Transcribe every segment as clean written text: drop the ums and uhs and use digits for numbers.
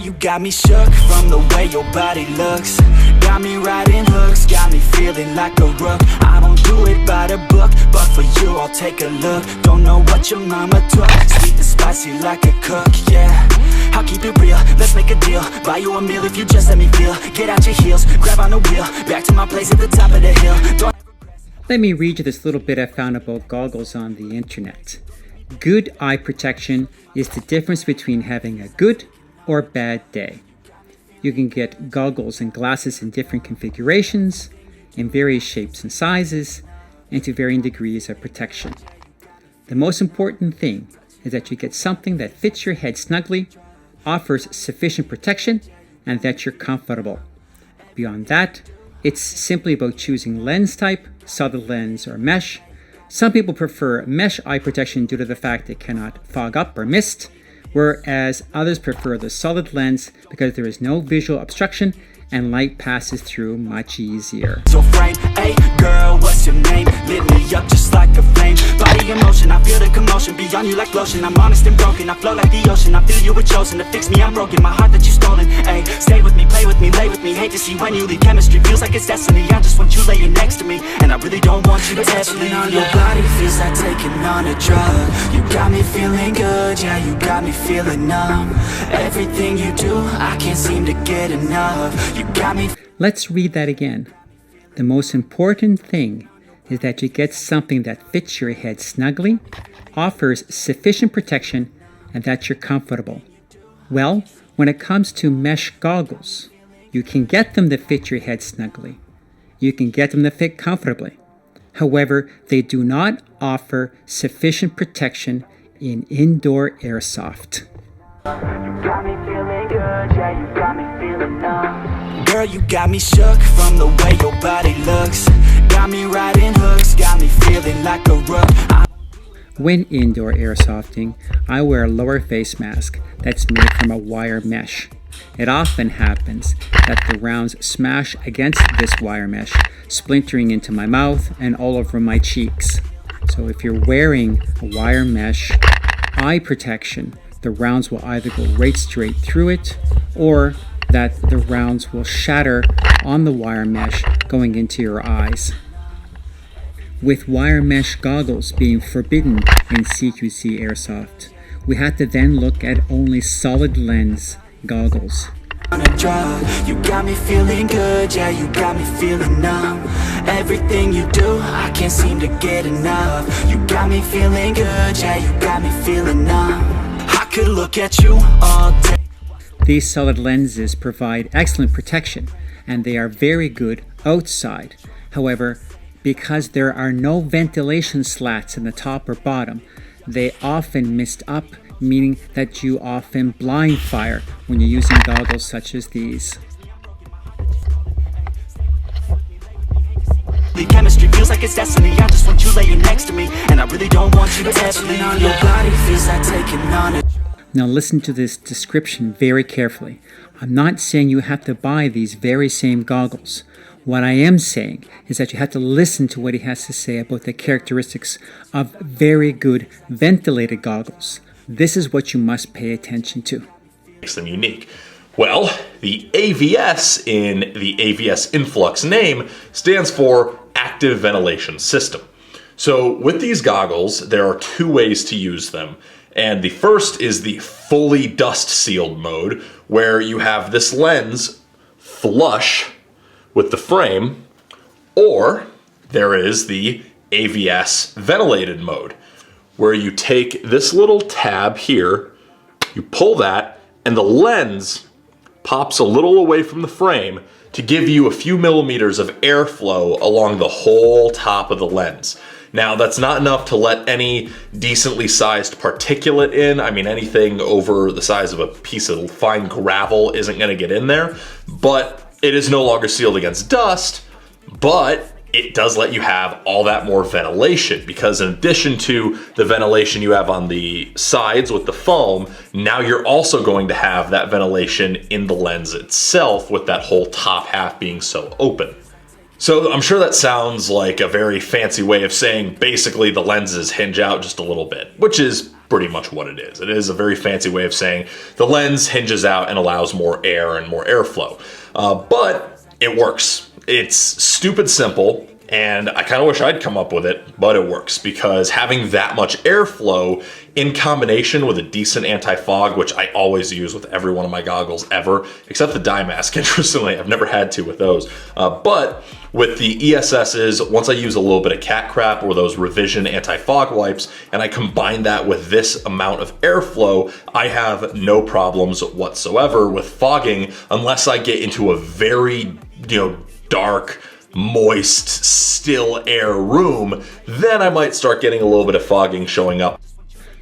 you got me shook from the way your body looks. Got me riding hooks, got me feeling like a rook. I don't do it by the book, but for you I'll take a look. Don't know what your mama took, sweet and spicy like a cook, yeah. I'll keep it real, let's make a deal. Buy you a meal if you just let me feel. Get out your heels, grab on the wheel. Back to my place at the top of the hill. Let me read you this little bit I found about goggles on the internet. Good eye protection is the difference between having a good or bad day. You can get goggles and glasses in different configurations, in various shapes and sizes, and to varying degrees of protection. The most important thing is that you get something that fits your head snugly, offers sufficient protection, and that you're comfortable. Beyond that, it's simply about choosing lens type, solid lens or mesh. Some people prefer mesh eye protection due to the fact it cannot fog up or mist, whereas others prefer the solid lens because there is no visual obstruction and light passes through much easier. So frame, hey girl, what's your name? Lit me up just like a flame. Body in motion, I feel the commotion. Beyond you like lotion, I'm honest and broken. I flow like the ocean, I feel you were chosen to fix me, I'm broken. My heart that you stolen, hey. Stay with me, play with me, lay with me. Hate to see when you leave, chemistry feels like it's destiny. I just want you laying next to me, and I really don't want you to ever leave. On your body feels like taking on a drug. You got me feeling good, yeah, you got me feeling numb. Everything you do, I can't seem to get enough. You got me. Let's read that again. The most important thing is that you get something that fits your head snugly, offers sufficient protection, and that you're comfortable. Well, when it comes to mesh goggles, you can get them to fit your head snugly. You can get them to fit comfortably. However, they do not offer sufficient protection in indoor airsoft. You got me feeling good, yeah, you got me feeling numb. Girl, you got me shook from the way your body looks. Got me riding hooks, got me feeling like a rook. When indoor airsofting, I wear a lower face mask that's made from a wire mesh. It often happens that the rounds smash against this wire mesh, splintering into my mouth and all over my cheeks. So if you're wearing a wire mesh eye protection, the rounds will either go right straight through it, or that the rounds will shatter on the wire mesh going into your eyes. With wire mesh goggles being forbidden in CQC Airsoft, we had to then look at only solid lens goggles. On a drug, you got me feeling good, yeah, you got me feeling numb. Everything you do, I can't seem to get enough. You got me feeling good, yeah, you got me feeling numb. I could look at you all day. These solid lenses provide excellent protection, and they are very good outside. However, because there are no ventilation slats in the top or bottom, they often mist up, meaning that you often blind fire when you're using goggles such as these. The chemistry feels like it's destiny. I just want you laying next to me, and I really don't want you to ever leave. On your body feels like taking on it. Now listen to this description very carefully. I'm not saying you have to buy these very same goggles. What I am saying is that you have to listen to what he has to say about the characteristics of very good ventilated goggles. This is what you must pay attention to. Makes them unique. Well, the AVS in the AVS Influx name stands for Active Ventilation System. So with these goggles, there are two ways to use them. And the first is the fully dust sealed mode, where you have this lens flush with the frame, or there is the AVS ventilated mode, where you take this little tab here, you pull that, and the lens pops a little away from the frame to give you a few millimeters of airflow along the whole top of the lens. Now, that's not enough to let any decently sized particulate in. I mean, anything over the size of a piece of fine gravel isn't gonna get in there, but it is no longer sealed against dust, but it does let you have all that more ventilation, because in addition to the ventilation you have on the sides with the foam, now you're also going to have that ventilation in the lens itself with that whole top half being so open. So I'm sure that sounds like a very fancy way of saying basically the lenses hinge out just a little bit, which is pretty much what it is. It is a very fancy way of saying the lens hinges out and allows more air and more airflow. But it works. It's stupid simple, and I kind of wish I'd come up with it, but it works because having that much airflow in combination with a decent anti-fog, which I always use with every one of my goggles ever, except the dye mask, interestingly, I've never had to with those. But with the ESS's, once I use a little bit of cat crap or those revision anti-fog wipes, and I combine that with this amount of airflow, I have no problems whatsoever with fogging unless I get into a very, dark, moist, still air room. Then I might start getting a little bit of fogging showing up.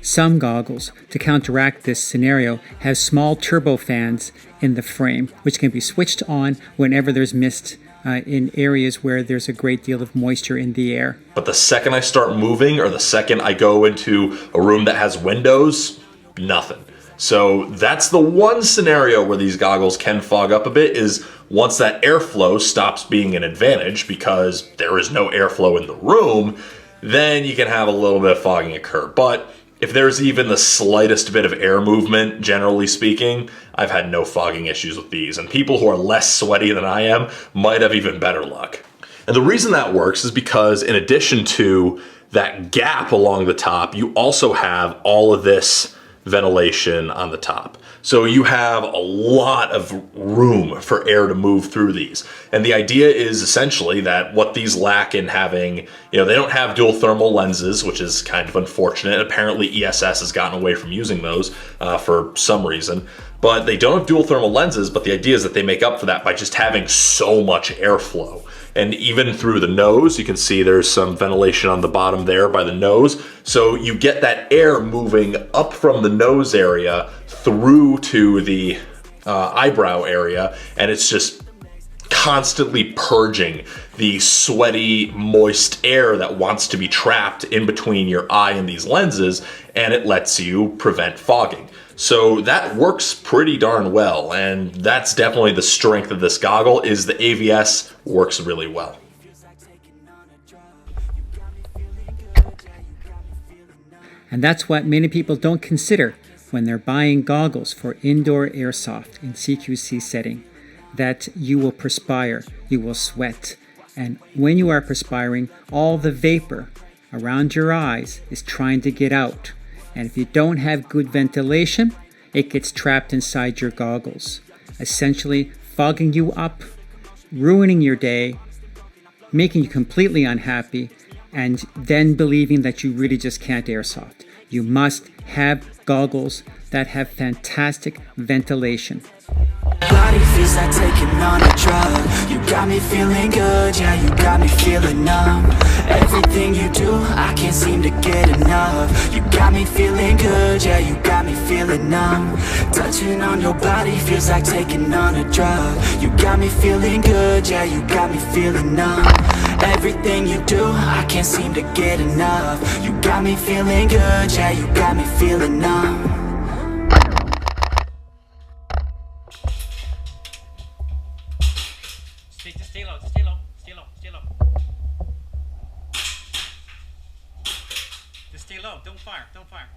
Some goggles, to counteract this scenario, have small turbo fans in the frame, which can be switched on whenever there's mist in areas where there's a great deal of moisture in the air. But the second I start moving, or the second I go into a room that has windows, nothing. So that's the one scenario where these goggles can fog up a bit, is once that airflow stops being an advantage because there is no airflow in the room, then you can have a little bit of fogging occur. But if there's even the slightest bit of air movement, generally speaking, I've had no fogging issues with these. And people who are less sweaty than I am might have even better luck. And the reason that works is because in addition to that gap along the top, you also have all of this ventilation on the top. So you have a lot of room for air to move through these. And the idea is essentially that what these lack in having, they don't have dual thermal lenses, which is kind of unfortunate. Apparently ESS has gotten away from using those for some reason. But they don't have dual thermal lenses, but the idea is that they make up for that by just having so much airflow. And even through the nose, you can see there's some ventilation on the bottom there by the nose. So you get that air moving up from the nose area through to the eyebrow area, and it's just constantly purging the sweaty, moist air that wants to be trapped in between your eye and these lenses, and it lets you prevent fogging. So that works pretty darn well, and that's definitely the strength of this goggle, is the AVS works really well. And that's what many people don't consider when they're buying goggles for indoor airsoft in CQC setting, that you will perspire, you will sweat, and when you are perspiring, all the vapor around your eyes is trying to get out. And if you don't have good ventilation, it gets trapped inside your goggles, essentially fogging you up, ruining your day, making you completely unhappy, and then believing that you really just can't airsoft. You must have goggles that have fantastic ventilation. Body feels like taking on a drug. You got me feeling good, yeah, you got me feeling numb. Everything you do, I can't seem to get enough. You got me feeling good, yeah, you got me feeling numb. Touching on your body feels like taking on a drug. You got me feeling good, yeah, you got me feeling numb. Everything you do, I can't seem to get enough. You got me feeling good, yeah, you got me feeling numb. Stay low, stay low, stay low, stay low. Just stay low, don't fire, don't fire.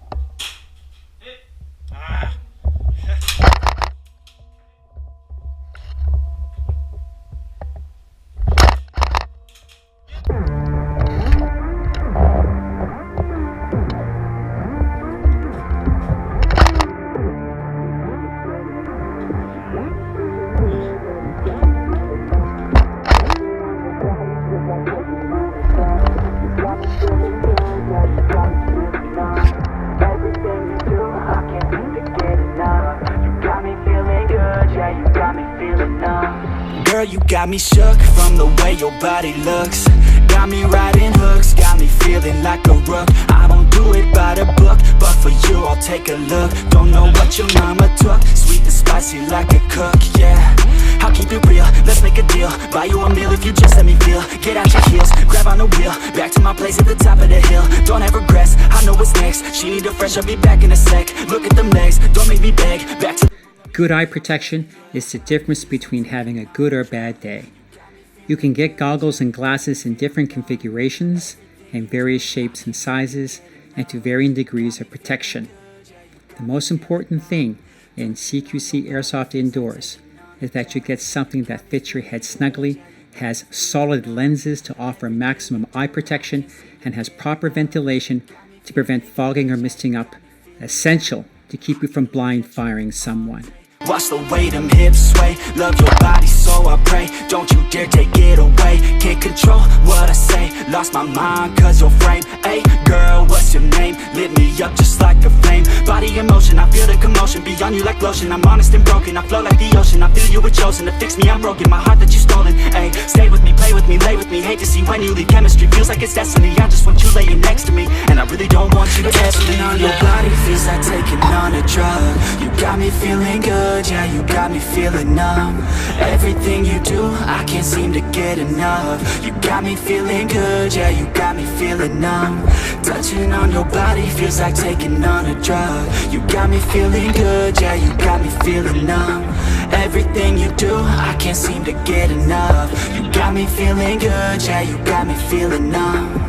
Ah. Girl, you got me shook from the way your body looks. Got me riding hooks, got me feeling like a rook. I don't do it by the book, but for you I'll take a look. Don't know what your mama took, sweet and spicy like a cook, yeah. I'll keep it real, let's make a deal. Buy you a meal if you just let me feel. Get out your heels, grab on the wheel. Back to my place at the top of the hill. Don't have regrets, I know what's next. She need a fresh, I'll be back in a sec. Look at them legs, don't make me beg. Back to Good eye protection is the difference between having a good or bad day. You can get goggles and glasses in different configurations and various shapes and sizes. and to varying degrees of protection. The most important thing in CQC Airsoft indoors is that you get something that fits your head snugly, has solid lenses to offer maximum eye protection, and has proper ventilation to prevent fogging or misting up, essential to keep you from blind firing someone. Watch the way them hips sway. Love your body, so I pray. Don't you dare take it away. Can't control what I say. Lost my mind cause your frame. Hey girl, what's your name? Lit me up just like a flame. Body in motion, I feel the commotion. Beyond you like lotion. I'm honest and broken. I flow like the ocean. I feel you were chosen to fix me. I'm broken. My heart that you stolen. Hey, stay with me, play with me, lay with me. Hate to see when you leave. Chemistry feels like it's destiny. I just want you laying next to me, and I really don't want you to test me. On your body feels like taking on a drug. You got me feeling good. Yeah, you got me feeling numb. Everything you do, I can't seem to get enough. You got me feeling good, yeah, you got me feeling numb. Touching on your body feels like taking on a drug. You got me feeling good, yeah, you got me feeling numb. Everything you do, I can't seem to get enough. You got me feeling good, yeah, you got me feeling numb.